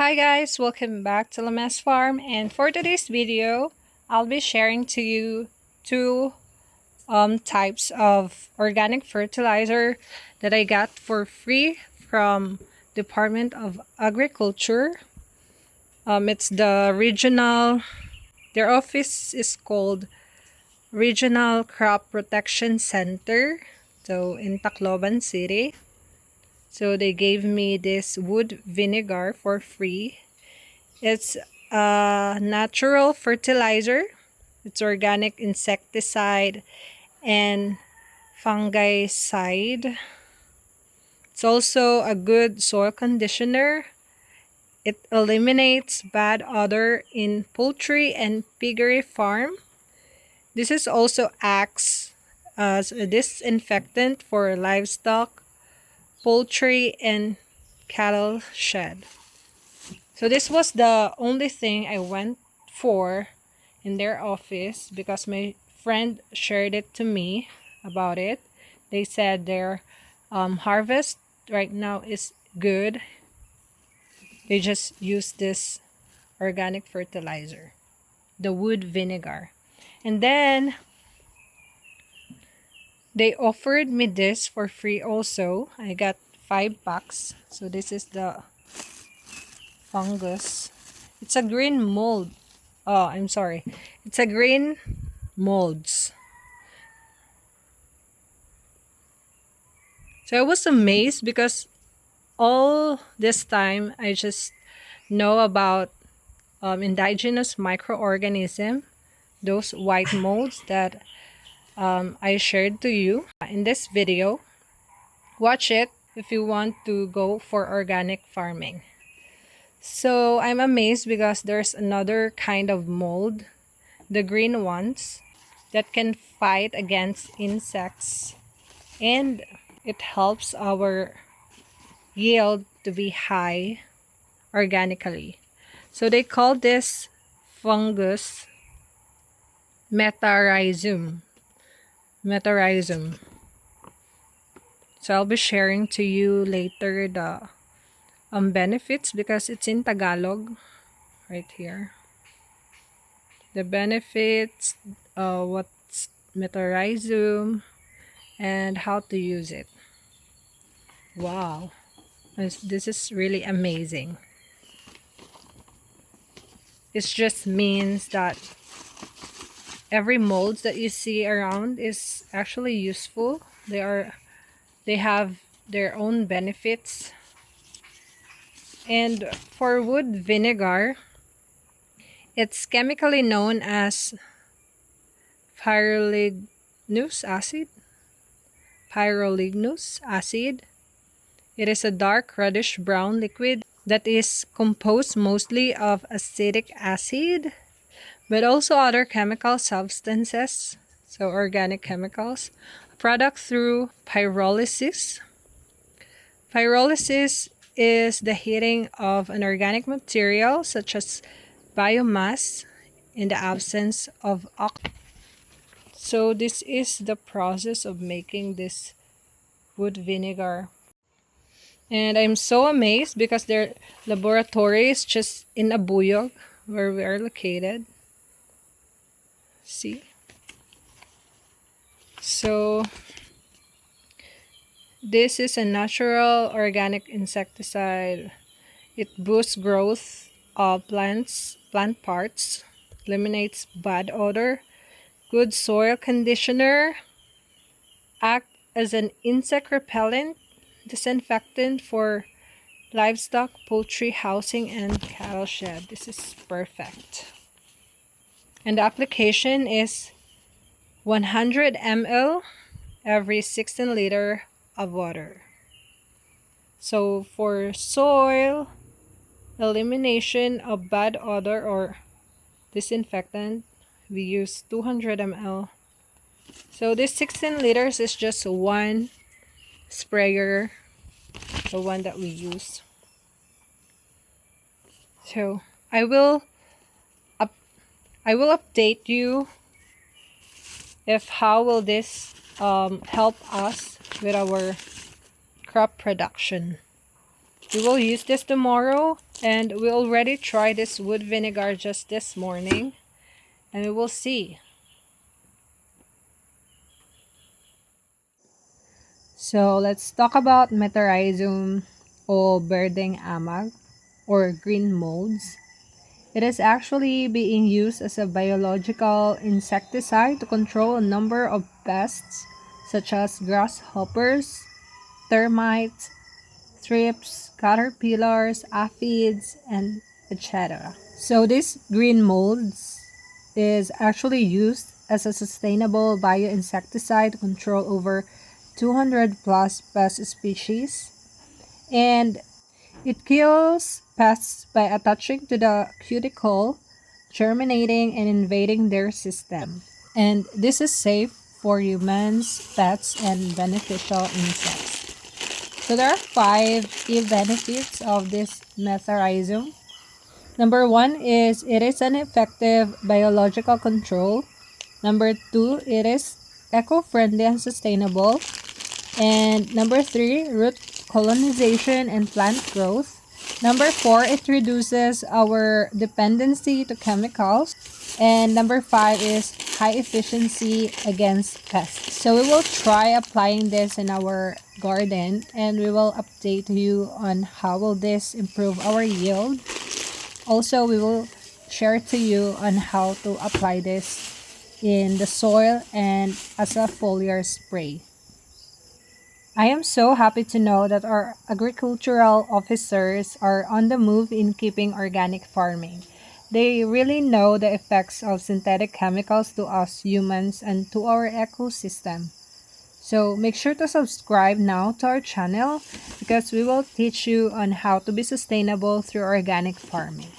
Hi guys, welcome back to Lamas Farm, and for today's video I'll be sharing to you two types of organic fertilizer that I got for free from Department of Agriculture. It's the regional, their office is called Regional Crop Protection Center, so in Tacloban City. So they gave me this wood vinegar for free. It's a natural fertilizer. It's organic insecticide and fungicide. It's also a good soil conditioner. It eliminates bad odor in poultry and piggery farm. This is also acts as a disinfectant for livestock, poultry, and cattle shed. So this was the only thing I went for in their office because my friend shared it to me about it. They said their harvest right now is good. They just use this organic fertilizer, the wood vinegar. And then they offered me this for free also. I got 5 packs. So this is the fungus. It's a green mold. Oh, I'm sorry. It's a green molds. So I was amazed because all this time I just know about indigenous microorganism, those white molds that I shared to you in this video. Watch it if you want to go for organic farming. So I'm amazed because there's another kind of mold, the green ones, that can fight against insects, and it helps our yield to be high organically. So they call this fungus metarrhizum. So I'll be sharing to you later the benefits because it's in Tagalog right here. The benefits, what's metarrhizum, and how to use it. Wow, this is really amazing. It just means that every molds that you see around is actually useful. They have their own benefits. And for wood vinegar, it's chemically known as pyrrolignous acid. It is a dark reddish brown liquid that is composed mostly of acetic acid, but also other chemical substances, so organic chemicals, a product through pyrolysis. Pyrolysis is the heating of an organic material such as biomass in the absence of oxygen. So this is the process of making this wood vinegar. And I'm so amazed because their laboratory is just in Abuyog, where we are located. See? So this is a natural organic insecticide. It boosts growth of plant parts, eliminates bad odor, good soil conditioner, act as an insect repellent, disinfectant for livestock, poultry, housing, and cattle shed. This is perfect. And the application is 100 ml every 16 liter of water. So for soil elimination of bad odor or disinfectant, we use 200 ml. So this 16 liters is just one sprayer, the one that we use. So I will update you if how will this help us with our crop production. We will use this tomorrow And we already tried this wood vinegar just this morning, and we will see. So let's talk about Metarhizium o Berdeng Amag or green molds. It is actually being used as a biological insecticide to control a number of pests such as grasshoppers, termites, thrips, caterpillars, aphids, and etc. So this green molds is actually used as a sustainable bioinsecticide to control over 200 plus pest species, and it kills pests by attaching to the cuticle, germinating and invading their system. And this is safe for humans, pets, and beneficial insects. So there are five key benefits of this metharizum. Number one is it is an effective biological control. Number two, it is eco-friendly and sustainable. And number three, root colonization and plant growth. Number four, it reduces our dependency to chemicals. And number five is high efficiency against pests. So we will try applying this in our garden, and we will update you on how will this improve our yield. Also, we will share to you on how to apply this in the soil and as a foliar spray. I am so happy to know that our agricultural officers are on the move in keeping organic farming. They really know the effects of synthetic chemicals to us humans and to our ecosystem. So make sure to subscribe now to our channel because we will teach you on how to be sustainable through organic farming.